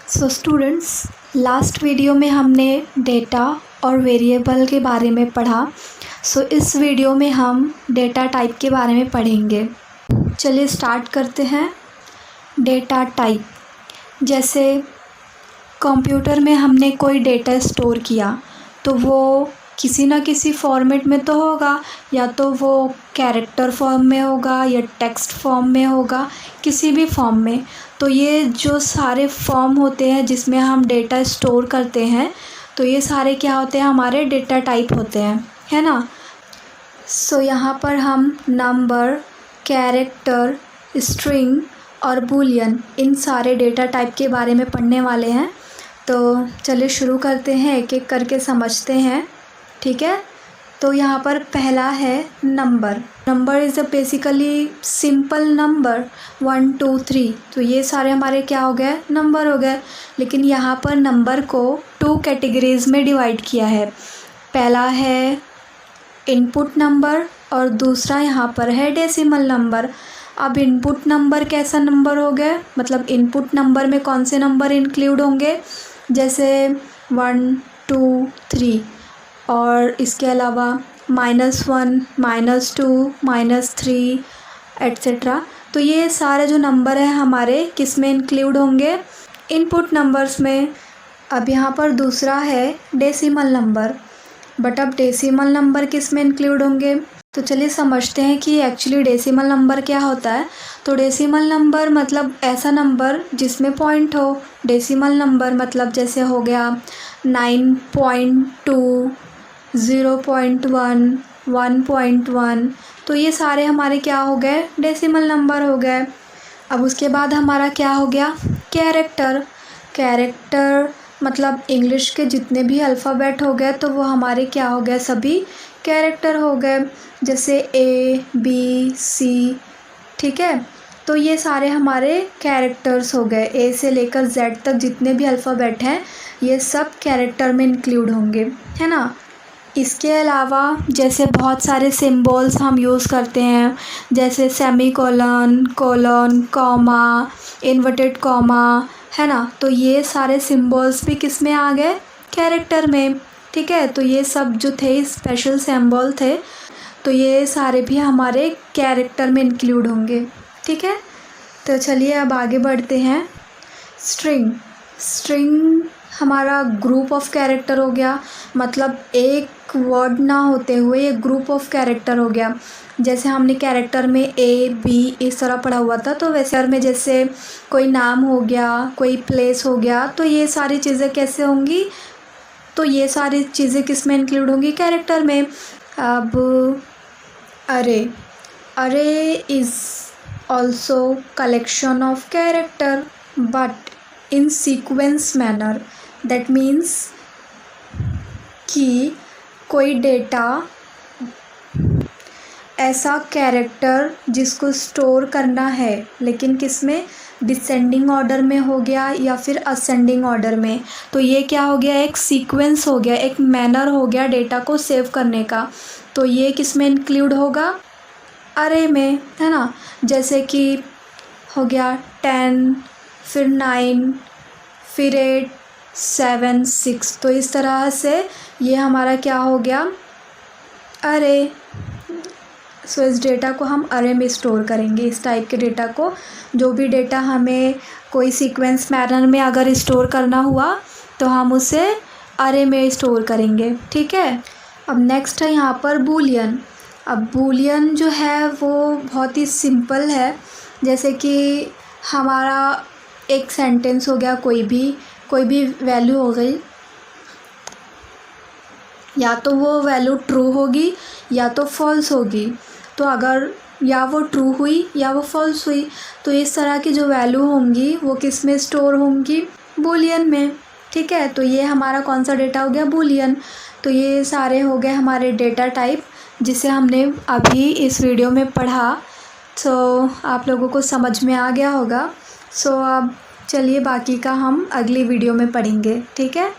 So students, last video में हमने data और वेरिएबल के बारे में पढ़ा। सो इस वीडियो में हम डेटा टाइप के बारे में पढ़ेंगे। चलिए स्टार्ट करते हैं। डेटा टाइप, जैसे कंप्यूटर में हमने कोई डेटा स्टोर किया तो वो किसी ना किसी फॉर्मेट में तो होगा, या तो वो कैरेक्टर फॉर्म में होगा या टेक्स्ट फॉर्म में होगा, किसी भी फॉर्म में। तो ये जो सारे फॉर्म होते हैं जिसमें हम डेटा स्टोर करते हैं, तो ये सारे क्या होते हैं, हमारे डेटा टाइप होते हैं, है ना। सो यहाँ पर हम नंबर, कैरेक्टर, स्ट्रिंग और बूलियन, इन सारे डेटा टाइप के बारे में पढ़ने वाले हैं। तो चलिए शुरू करते हैं, एक एक करके समझते हैं, ठीक है। तो यहाँ पर पहला है number. Number is a basically simple number 1 2 3। तो ये सारे हमारे क्या हो गए, नंबर हो गए। लेकिन यहाँ पर नंबर को 2 कैटेगरीज़ में डिवाइड किया है। पहला है इनपुट नंबर और दूसरा यहाँ पर है डेसिमल नंबर। अब इनपुट नंबर कैसा नंबर हो गया, मतलब इनपुट नंबर में कौन से नंबर इंक्लूड होंगे, जैसे 1 2 3, और इसके अलावा -1 -2 -3 एट्सेट्रा। तो ये सारे जो नंबर हैं हमारे किस में इंक्लूड होंगे, इनपुट नंबर्स में। अब यहाँ पर दूसरा है डेसिमल नंबर। बट अब डेसिमल नंबर किस में इंक्लूड होंगे, तो चलिए समझते हैं कि एक्चुअली डेसिमल नंबर क्या होता है। तो डेसिमल नंबर मतलब ऐसा नंबर जिसमें पॉइंट हो। डेसिमल नंबर मतलब जैसे हो गया 9.2, 0.1, 1.1। तो ये सारे हमारे क्या हो गए, डेसिमल नंबर हो गए। अब उसके बाद हमारा क्या हो गया, कैरेक्टर। कैरेक्टर मतलब इंग्लिश के जितने भी अल्फ़ाबेट हो गए तो वो हमारे क्या हो गए, सभी कैरेक्टर हो गए, जैसे A B C, ठीक है। तो ये सारे हमारे कैरेक्टर्स हो गए। A से लेकर Z तक जितने भी अल्फ़ाबेट हैं ये सब कैरेक्टर में इंक्लूड होंगे, है ना। इसके अलावा जैसे बहुत सारे सिम्बल्स हम यूज़ करते हैं, जैसे semicolon, colon, comma, inverted comma, है ना। तो ये सारे सिम्बल्स भी किस में आ गए, कैरेक्टर में, ठीक है। तो ये सब जो थे स्पेशल सिंबल थे, तो ये सारे भी हमारे कैरेक्टर में इंक्लूड होंगे, ठीक है। तो चलिए अब आगे बढ़ते हैं। स्ट्रिंग। स्ट्रिंग हमारा ग्रुप ऑफ कैरेक्टर हो गया, मतलब एक वर्ड ना होते हुए ये ग्रुप ऑफ कैरेक्टर हो गया। जैसे हमने कैरेक्टर में A B इस तरह पढ़ा हुआ था, तो वैसे में जैसे कोई नाम हो गया, कोई प्लेस हो गया, तो ये सारी चीज़ें कैसे होंगी, तो ये सारी चीज़ें किस में इंक्लूड होंगी, कैरेक्टर में। अब अरे। अरे is also collection of character but in sequence manner. That means कि कोई डेटा ऐसा कैरेक्टर जिसको स्टोर करना है, लेकिन किस में, डिसेंडिंग ऑर्डर में हो गया या फिर असेंडिंग ऑर्डर में। तो ये क्या हो गया, एक सीक्वेंस हो गया, एक मैनर हो गया डेटा को सेव करने का। तो ये किस में इंक्लूड होगा, अरे में, है ना। जैसे कि हो गया 10, फिर 9, फिर 8 7 6। तो इस तरह से ये हमारा क्या हो गया, अरे। सो इस डेटा को हम अरे में स्टोर करेंगे। इस टाइप के डेटा को, जो भी डेटा हमें कोई सीक्वेंस मैनर में अगर स्टोर करना हुआ तो हम उसे अरे में स्टोर करेंगे, ठीक है। अब नेक्स्ट है यहाँ पर बूलियन। अब बूलियन जो है वो बहुत ही सिंपल है। जैसे कि हमारा एक सेंटेंस हो गया, कोई भी वैल्यू हो गई, या तो वो वैल्यू ट्रू होगी या तो फॉल्स होगी। तो अगर या वो ट्रू हुई या वो फॉल्स हुई, तो इस तरह की जो वैल्यू होंगी वो किस में स्टोर होंगी, बूलियन में, ठीक है। तो ये हमारा कौन सा डेटा हो गया, बूलियन। तो ये सारे हो गए हमारे डेटा टाइप जिसे हमने अभी इस वीडियो में पढ़ा। तो आप लोगों को समझ में आ गया होगा। सो अब चलिए बाकी का हम अगली वीडियो में पढ़ेंगे, ठीक है।